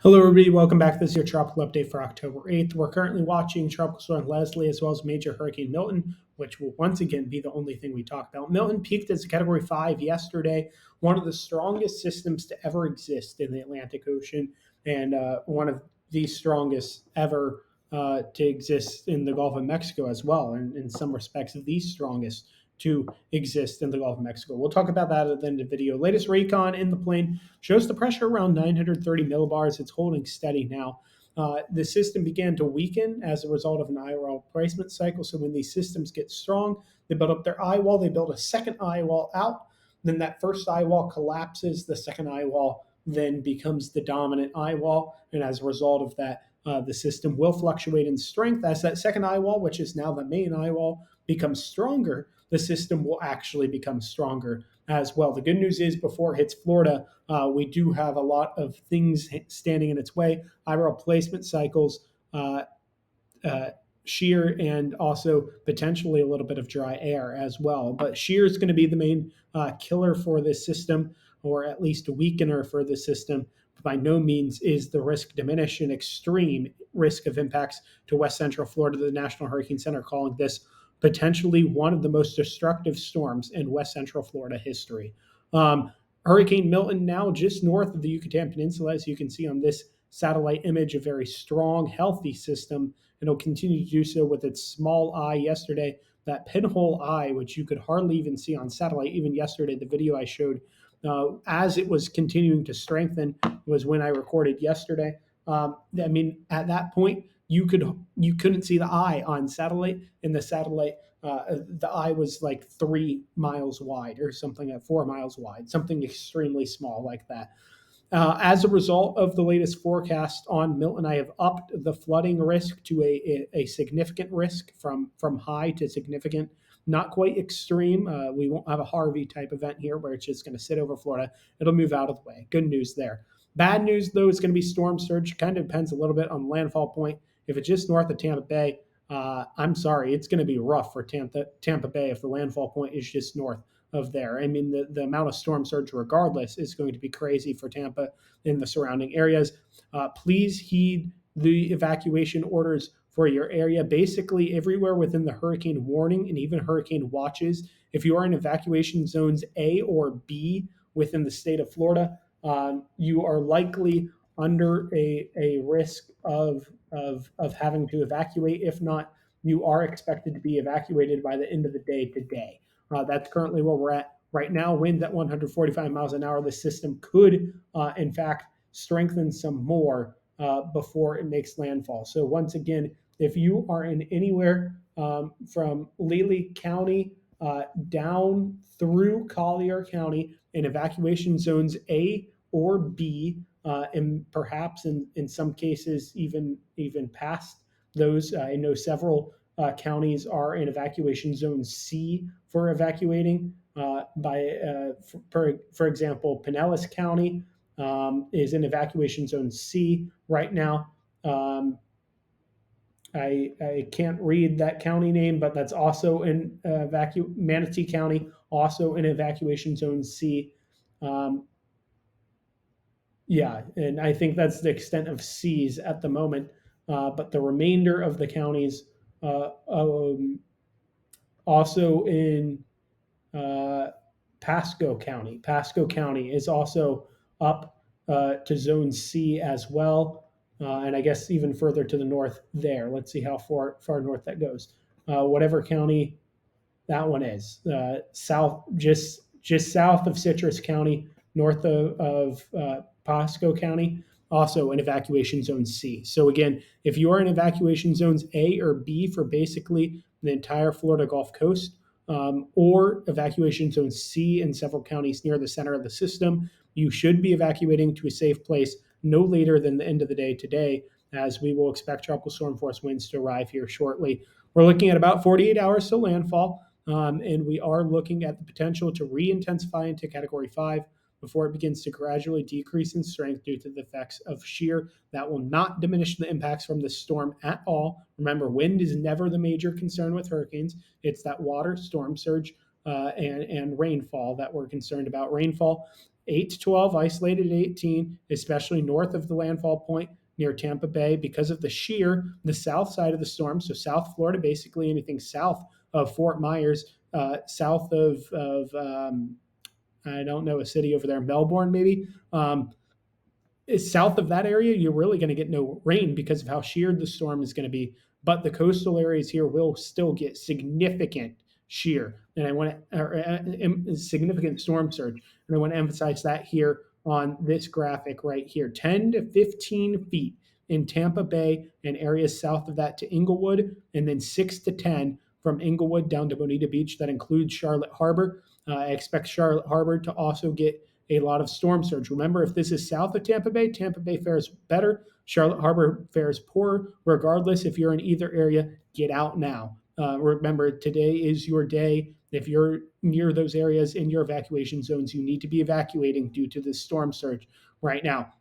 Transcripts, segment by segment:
Hello, everybody. Welcome back. This is your tropical update for October 8th. We're currently watching Tropical Storm Leslie as well as Major Hurricane Milton, which will once again be the only thing we talk about. Milton peaked as a Category 5 yesterday, one of the strongest systems to ever exist in the Atlantic Ocean, and one of the strongest ever to exist in the Gulf of Mexico as well, and in some respects, the strongest to exist in the Gulf of Mexico. We'll talk about that at the end of the video. Latest recon in the plane shows the pressure around 930 millibars. It's holding steady now. The system began to weaken as a result of an eye wall replacement cycle. So when these systems get strong, they build up their eye wall, they build a second eye wall out. Then that first eye wall collapses. The second eye wall then becomes the dominant eye wall. And as a result of that, the system will fluctuate in strength. As that second eye wall, which is now the main eye wall, becomes stronger, the system will actually become stronger as well. The good news is before it hits Florida, we do have a lot of things standing in its way. Eye replacement cycles, uh, uh, shear, and also potentially a little bit of dry air as well. But shear is going to be the main killer for this system, or at least a weakener for the system. By no means is the risk diminished. An extreme risk of impacts to West Central Florida. The National Hurricane Center calling this potentially one of the most destructive storms in West Central Florida history. Um, Hurricane Milton now just north of the Yucatan Peninsula, as you can see on this satellite image, a very strong, healthy system, and it'll continue to do so with its small eye yesterday. That pinhole eye, which you could hardly even see on satellite, even yesterday, the video I showed as it was continuing to strengthen was when I recorded yesterday. I mean, at that point, you couldn't see the eye on satellite. In the satellite, the eye was like 3 miles wide or something at 4 miles wide, something extremely small like that. As a result of the latest forecast on Milton, I have upped the flooding risk to a significant risk from high to significant, not quite extreme. We won't have a Harvey type event here where it's just going to sit over Florida. It'll move out of the way. Good news there. Bad news, though, is going to be storm surge. Kind of depends a little bit on landfall point. If it's just north of Tampa Bay, I'm sorry, it's going to be rough for Tampa Bay if the landfall point is just north of there. I mean, the amount of storm surge, regardless, is going to be crazy for Tampa and the surrounding areas. Please heed the evacuation orders for your area. Basically, everywhere within the hurricane warning and even hurricane watches, if you are in evacuation zones A or B within the state of Florida, you are likely under a risk of having to evacuate. If not, you are expected to be evacuated by the end of the day today. That's currently where we're at right now. Winds at 145 miles an hour. The system could, in fact, strengthen some more before it makes landfall. So once again, if you are in anywhere from Lely County down through Collier County in evacuation zones A or B, and perhaps in some cases even past those, I know several counties are in evacuation zone C for evacuating. For example, Pinellas County is in evacuation zone C right now. I can't read that county name, but that's also in Manatee County, also in evacuation zone C. Um, yeah, and I think that's the extent of C's at the moment. But the remainder of the counties, also in uh, Pasco County. Pasco County is also up to Zone C as well, and I guess even further to the north there. Let's see how far north that goes. Whatever county that one is, south, just south of Citrus County, north of Pasco County, also in evacuation zone C. So again, if you are in evacuation zones A or B for basically the entire Florida Gulf Coast, or evacuation zone C in several counties near the center of the system, you should be evacuating to a safe place no later than the end of the day today, as we will expect tropical storm force winds to arrive here shortly. We're looking at about 48 hours to landfall. And we are looking at the potential to re-intensify into Category 5 before it begins to gradually decrease in strength due to the effects of shear. That will not diminish the impacts from the storm at all. Remember, wind is never the major concern with hurricanes. It's that water, storm surge, and rainfall that we're concerned about. Rainfall 8 to 12, isolated at 18, especially north of the landfall point near Tampa Bay because of the south side of the storm. So South Florida, basically anything south of Fort Myers, south of I don't know, a city over there, Melbourne maybe. South of that area, you're really going to get no rain because of how sheared the storm is going to be. But the coastal areas here will still get significant shear, and I want to significant storm surge, and I want to emphasize that here on this graphic right here: 10 to 15 feet in Tampa Bay and areas south of that to Inglewood, and then 6 to 10 from Inglewood down to Bonita Beach. That includes Charlotte Harbor. I expect Charlotte Harbor to also get a lot of storm surge. Remember, if this is south of Tampa Bay fares better. Charlotte Harbor fares poorer. Regardless, if you're in either area, get out now. Remember, today is your day. If you're near those areas in your evacuation zones, you need to be evacuating due to this storm surge right now.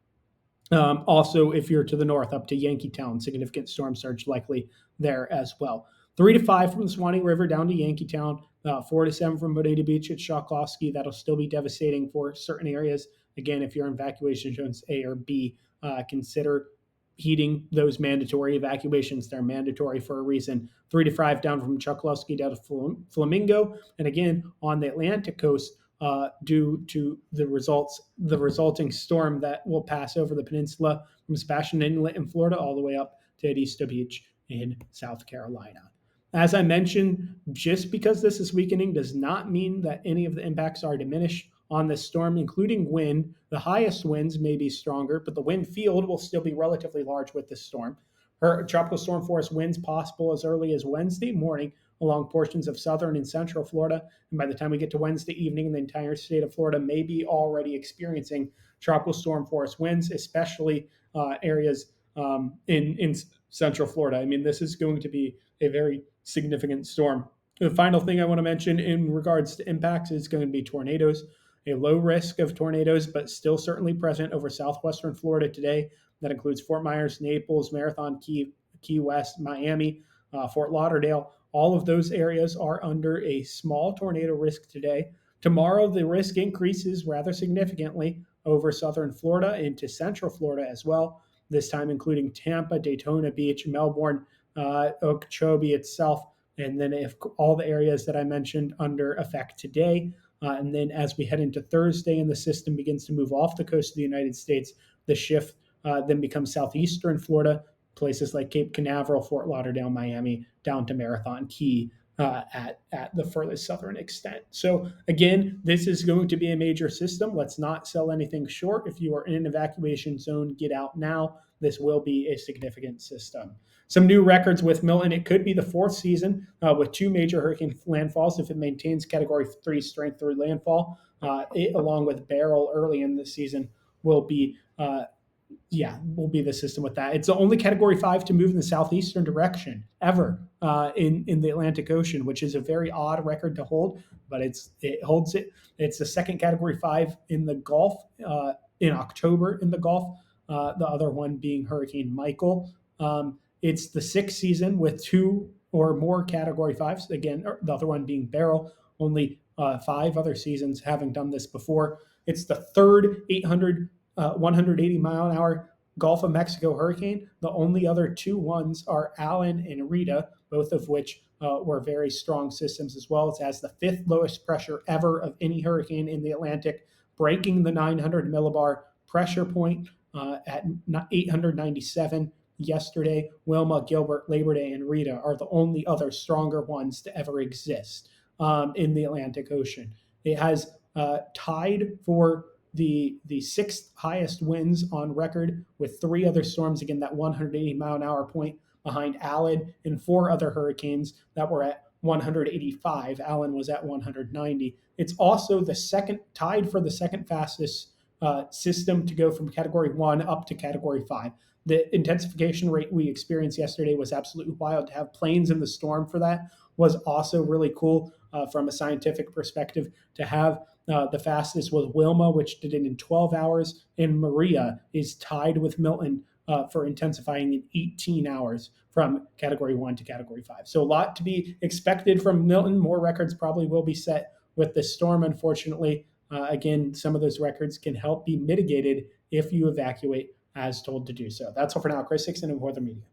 Also, if you're to the north, up to Yankeetown, significant storm surge likely there as well. 3 to 5 from the Swanee River down to Yankeetown. 4 to 7 from Bonita Beach at Shoklovsky. That'll still be devastating for certain areas. Again, if you're in evacuation zones A or B, consider heeding those mandatory evacuations. They're mandatory for a reason. 3 to 5 down from Shoklovsky down to Flamingo. And again, on the Atlantic coast, due to the resulting storm that will pass over the peninsula from Sebastian Inlet in Florida all the way up to Edisto Beach in South Carolina. As I mentioned, just because this is weakening does not mean that any of the impacts are diminished on this storm, including wind. The highest winds may be stronger, but the wind field will still be relatively large with this storm. Tropical storm force winds possible as early as Wednesday morning along portions of southern and central Florida. And by the time we get to Wednesday evening, the entire state of Florida may be already experiencing tropical storm force winds, especially areas in central Florida. I mean, this is going to be a very significant storm. The final thing I want to mention in regards to impacts is going to be tornadoes. A low risk of tornadoes, but still certainly present over southwestern Florida today. That includes Fort Myers, Naples, Marathon, Key West, Miami, Fort Lauderdale. All of those areas are under a small tornado risk today. Tomorrow, the risk increases rather significantly over southern Florida into central Florida as well, this time including Tampa, Daytona Beach, Melbourne, Okeechobee itself, and then if all the areas that I mentioned under effect today. And then as we head into Thursday and the system begins to move off the coast of the United States, the shift then becomes southeastern Florida, places like Cape Canaveral, Fort Lauderdale, Miami, down to Marathon Key at the furthest southern extent. So again, this is going to be a major system. Let's not sell anything short. If you are in an evacuation zone, get out now. This will be a significant system. Some new records with Milton. It could be the fourth season with 2 major hurricane landfalls if it maintains Category 3 strength through landfall. It, along with Beryl early in the season, will be the system with that. It's the only Category 5 to move in the southeastern direction ever in the Atlantic Ocean, which is a very odd record to hold, but it holds it. It's the second Category 5 in the Gulf in October in the Gulf, the other one being Hurricane Michael. It's the 6th season with 2 or more Category 5s. Again, the other one being Beryl. Only 5 other seasons having done this before. It's the third 180 mile an hour Gulf of Mexico hurricane. The only other 2 ones are Allen and Rita, both of which were very strong systems as well. It has the 5th lowest pressure ever of any hurricane in the Atlantic, breaking the 900 millibar pressure point at 897 yesterday. Wilma, Gilbert, Labor Day, and Rita are the only other stronger ones to ever exist in the Atlantic Ocean. It has tied for the 6th highest winds on record with 3 other storms, again, that 180 mile an hour point behind Allen, and 4 other hurricanes that were at 185. Allen was at 190. It's also tied for the second fastest system to go from Category 1 up to Category 5. The intensification rate we experienced yesterday was absolutely wild. To have planes in the storm for that was also really cool from a scientific perspective. To have the fastest was Wilma, which did it in 12 hours, and Maria is tied with Milton for intensifying in 18 hours from Category 1 to Category 5. So a lot to be expected from Milton. More records probably will be set with this storm, unfortunately. Again, some of those records can help be mitigated if you evacuate as told to do so. That's all for now. Chris Hickson of Weather Media.